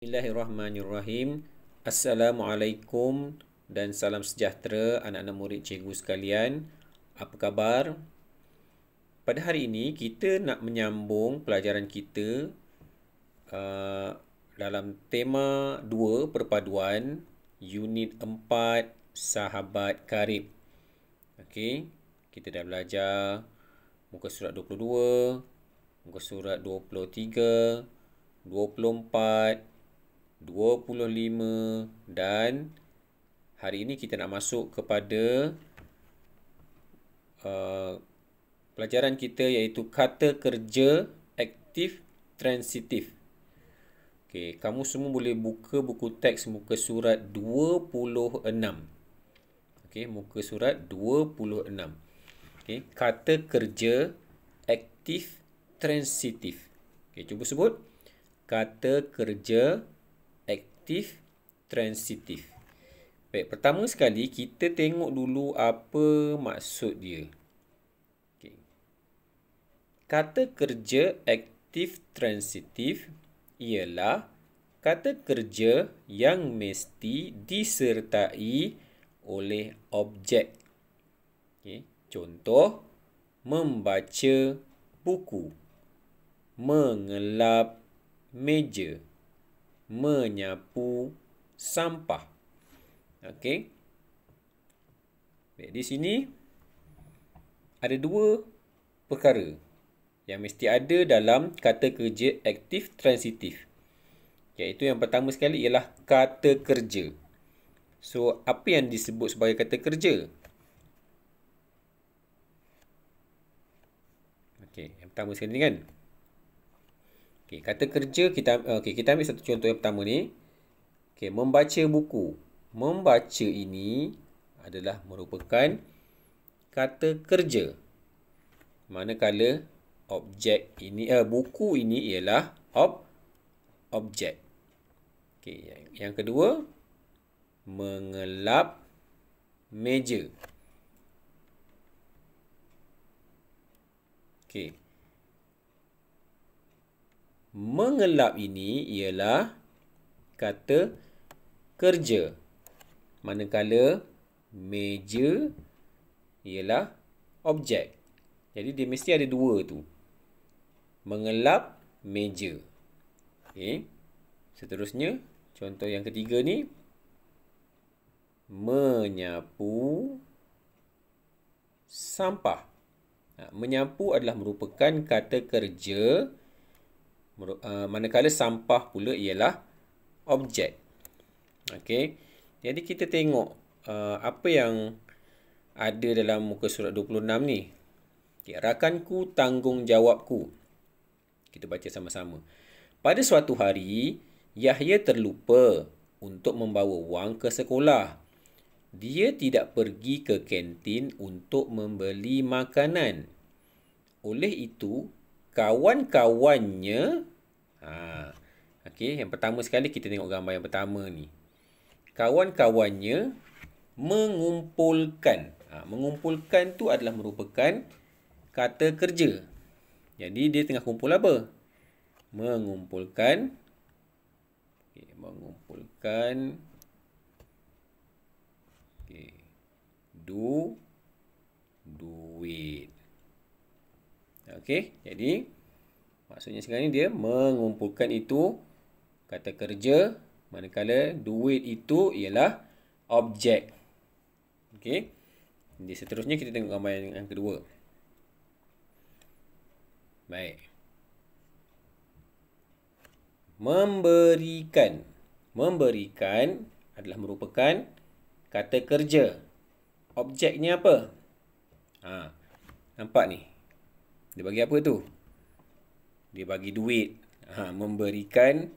Bismillahirrahmanirrahim. Assalamualaikum dan salam sejahtera anak-anak murid cikgu sekalian. Apa khabar? Pada hari ini kita nak menyambung pelajaran kita dalam tema 2 perpaduan unit 4 sahabat karib. Okey, kita dah belajar muka surat 22, muka surat 23, 24, 25 dan hari ini kita nak masuk kepada pelajaran kita iaitu kata kerja aktif transitif. Okey, kamu semua boleh buka buku teks muka surat 26. Okey, muka surat 26. Okey, kata kerja aktif transitif. Okey, cuba sebut. Kata kerja aktif transitif. Baik, pertama sekali kita tengok dulu apa maksud dia. Okay. Kata kerja aktif transitif ialah kata kerja yang mesti disertai oleh objek. Okay. Contoh, membaca buku, mengelap meja, menyapu sampah. Okey. Baik, di sini ada dua perkara yang mesti ada dalam kata kerja aktif transitif. Iaitu yang pertama sekali ialah kata kerja. So, apa yang disebut sebagai kata kerja? Okey, yang pertama sekali ni kan. Okey, kata kerja kita ambil satu contoh yang pertama ni. Okey, membaca buku. Membaca ini adalah merupakan kata kerja. Manakala objek ini buku ini ialah objek. Okey, yang kedua, mengelap meja. Okey. Mengelap ini ialah kata kerja. Manakala meja ialah objek. Jadi dia mesti ada dua tu. Mengelap meja. Okey. Seterusnya, contoh yang ketiga ni. Menyapu sampah. Menyapu adalah merupakan kata kerja. Manakala sampah pula ialah objek. Okey. Jadi kita tengok apa yang ada dalam muka surat 26 ni. Okay, rakanku tanggungjawabku. Kita baca sama-sama. Pada suatu hari, Yahya terlupa untuk membawa wang ke sekolah. Dia tidak pergi ke kantin untuk membeli makanan. Oleh itu, kawan-kawannya okey, yang pertama sekali kita tengok gambar yang pertama ni. Kawan-kawannya mengumpulkan. Mengumpulkan tu adalah merupakan kata kerja. Jadi dia tengah kumpul apa? Mengumpulkan. Okay, mengumpulkan. Okay. Duit. Okey, jadi maksudnya sekarang ni dia mengumpulkan itu kata kerja. Manakala duit itu ialah objek. Okey. Jadi seterusnya kita tengok gambar yang kedua. Baik. Memberikan. Memberikan adalah merupakan kata kerja. Objeknya apa? Nampak ni? Dia bagi apa tu? Dia bagi duit. Memberikan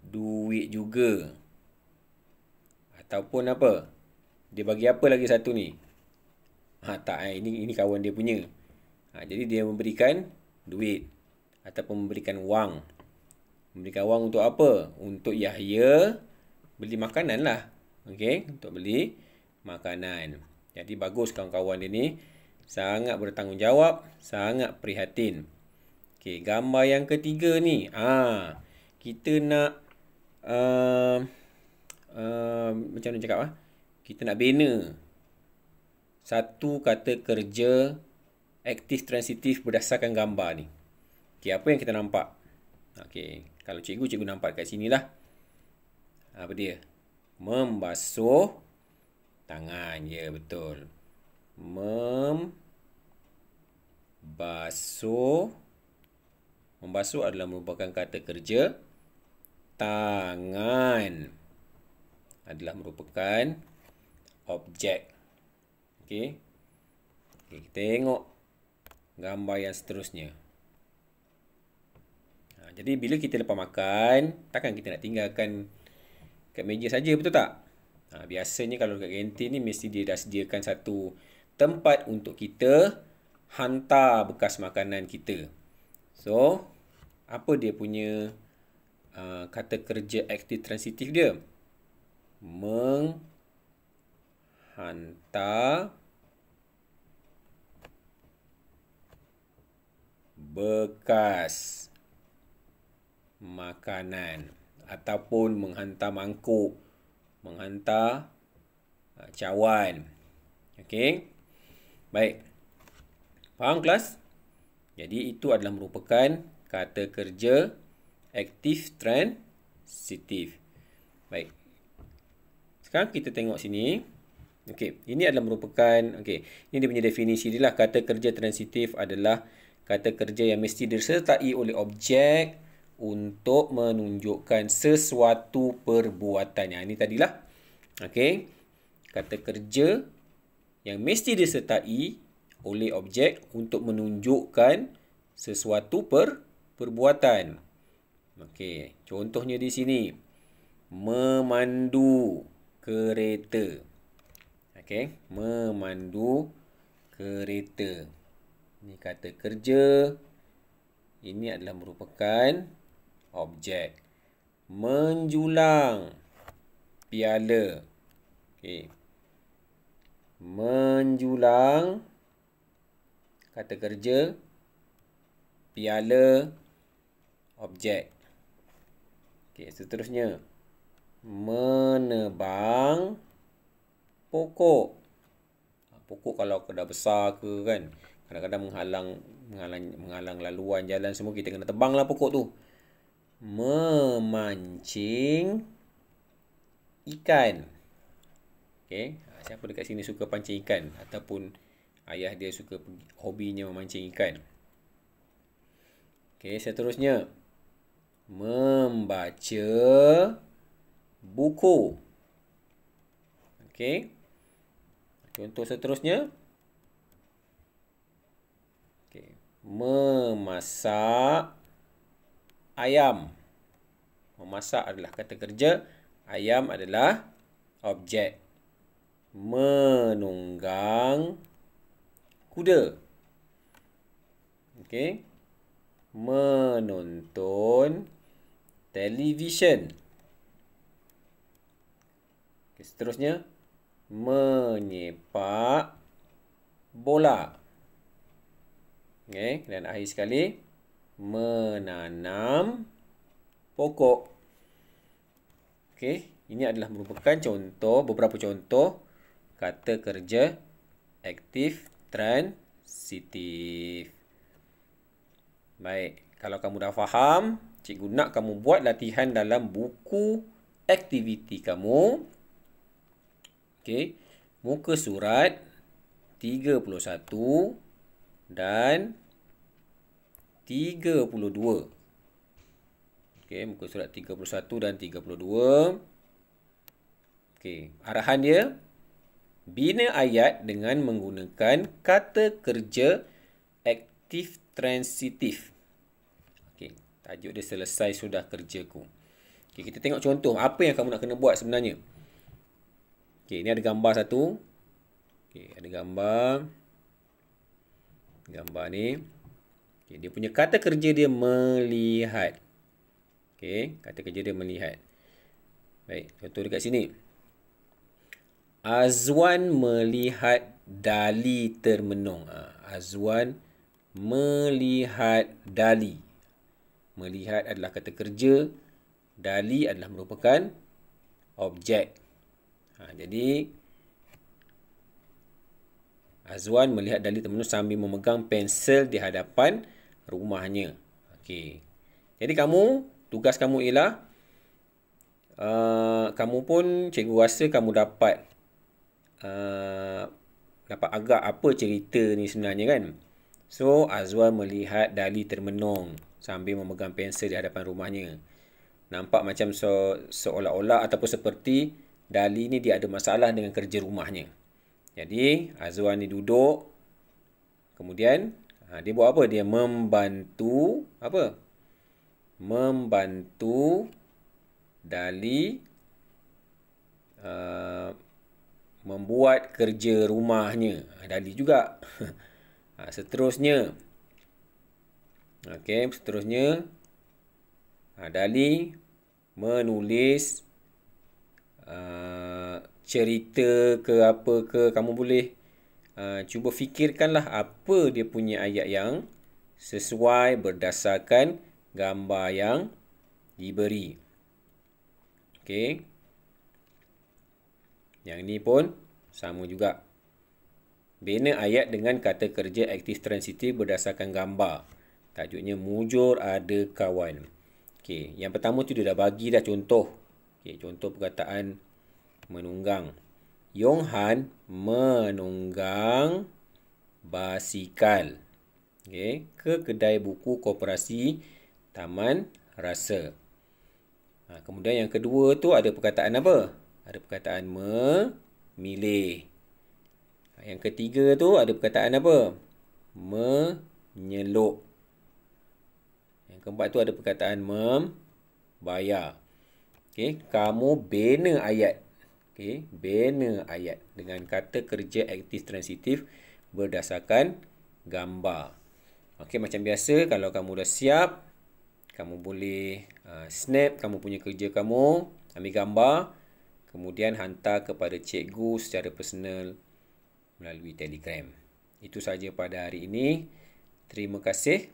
duit juga. Ataupun apa? Dia bagi apa lagi satu ni? Ini kawan dia punya. Jadi dia memberikan duit. Ataupun memberikan wang. Memberikan wang untuk apa? Untuk Yahya beli makanan lah. Okey, untuk beli makanan. Jadi bagus kawan-kawan dia ni. Sangat bertanggungjawab. Sangat prihatin. Okey, gambar yang ketiga ni. Kita nak macam mana cakap kita nak bina satu kata kerja aktif transitif berdasarkan gambar ni. Okey, apa yang kita nampak? Okey, kalau cikgu nampak kat sini lah. Apa dia? Membasuh tangan. Ya, betul. Membasuh adalah merupakan kata kerja. Tangan adalah merupakan objek. Okey. Kita tengok gambar yang seterusnya. Jadi bila kita lepas makan, takkan kita nak tinggalkan kat meja saja, betul tak? Biasanya kalau kat kantin ni mesti dia dah sediakan satu tempat untuk kita hantar bekas makanan kita. So, apa dia punya kata kerja aktif transitif dia? Menghantar bekas makanan ataupun menghantar mangkuk, menghantar cawan. Okey. Baik. Faham kelas? Jadi itu adalah merupakan kata kerja aktif transitif. Baik. Sekarang kita tengok sini. Okey, ini adalah merupakan ini dia punya definisi dia lah. Kata kerja transitif adalah kata kerja yang mesti disertai oleh objek untuk menunjukkan sesuatu perbuatan. Ini tadilah. Okey. Kata kerja yang mesti disertai oleh objek untuk menunjukkan sesuatu perbuatan. Okey, contohnya di sini. Memandu kereta. Okey, memandu kereta. Ini kata kerja. Ini adalah merupakan objek. Menjulang piala. Okey. Menjulang kata kerja. Piala objek. Okey, seterusnya. Menebang pokok. Pokok kalau dah besar ke kan, kadang-kadang menghalang laluan jalan semua, kita kena tebanglah pokok tu. Memancing ikan. Okey, siapa dekat sini suka pancing ikan ataupun ayah dia suka hobinya memancing ikan. Okey, seterusnya. Membaca buku. Okey. Contoh seterusnya. Okey. Memasak ayam. Memasak adalah kata kerja. Ayam adalah objek. Menunggang kuda. Okey. Menonton televisyen. Okay, seterusnya. Menyepak bola. Okay, dan akhir sekali. Menanam pokok. Okay, ini adalah merupakan beberapa contoh kata kerja aktif transitif. Baik, kalau kamu dah faham, cikgu nak kamu buat latihan dalam buku aktiviti kamu. Okey, muka surat 31 dan 32. Okey, muka surat 31 dan 32. Okey, arahan dia, bina ayat dengan menggunakan kata kerja aktif transitif. Okey, tajuk dia selesai sudah kerjaku. Okey, kita tengok contoh apa yang kamu nak kena buat sebenarnya. Okey, ini ada gambar satu. Okey, ada gambar. Gambar ni. Okey, dia punya kata kerja dia melihat. Okey, kata kerja dia melihat. Baik, contoh dekat sini. Azwan melihat Dali termenung. Azwan melihat Dali. Melihat adalah kata kerja. Dali adalah merupakan objek. Jadi Azwan melihat Dali termenung sambil memegang pensel di hadapan rumahnya. Okey. Jadi tugas kamu ialah kamu pun cikgu rasa kamu dapat agak apa cerita ni sebenarnya kan. So Azwan melihat Dali termenung sambil memegang pensel di hadapan rumahnya. Nampak macam seolah-olah ataupun seperti Dali ni dia ada masalah dengan kerja rumahnya. Jadi Azwan ni duduk, kemudian dia buat apa? Dia membantu apa? Membantu Dali membuat kerja rumahnya. Dali juga. Seterusnya. Okey, seterusnya Dali menulis cerita ke apa ke. Kamu boleh cuba fikirkanlah apa dia punya ayat yang sesuai berdasarkan gambar yang diberi. Okey. Yang ini pun sama juga. Bina ayat dengan kata kerja aktif transitif berdasarkan gambar. Tajuknya mujur ada kawan. Okey, yang pertama tu dia dah bagi dah contoh. Okey, contoh perkataan menunggang. Yong Han menunggang basikal. Okey, ke kedai buku koperasi Taman Rasa. Kemudian yang kedua tu ada perkataan apa? Ada perkataan memilih. Yang ketiga tu ada perkataan apa? Menyeluk. Yang keempat tu ada perkataan membayar. Okey, kamu bina ayat. Okey, bina ayat dengan kata kerja aktif transitif berdasarkan gambar. Okey, macam biasa kalau kamu dah siap, kamu boleh snap kamu punya kerja kamu, ambil gambar, kemudian hantar kepada cikgu secara personal melalui Telegram. Itu sahaja pada hari ini. Terima kasih.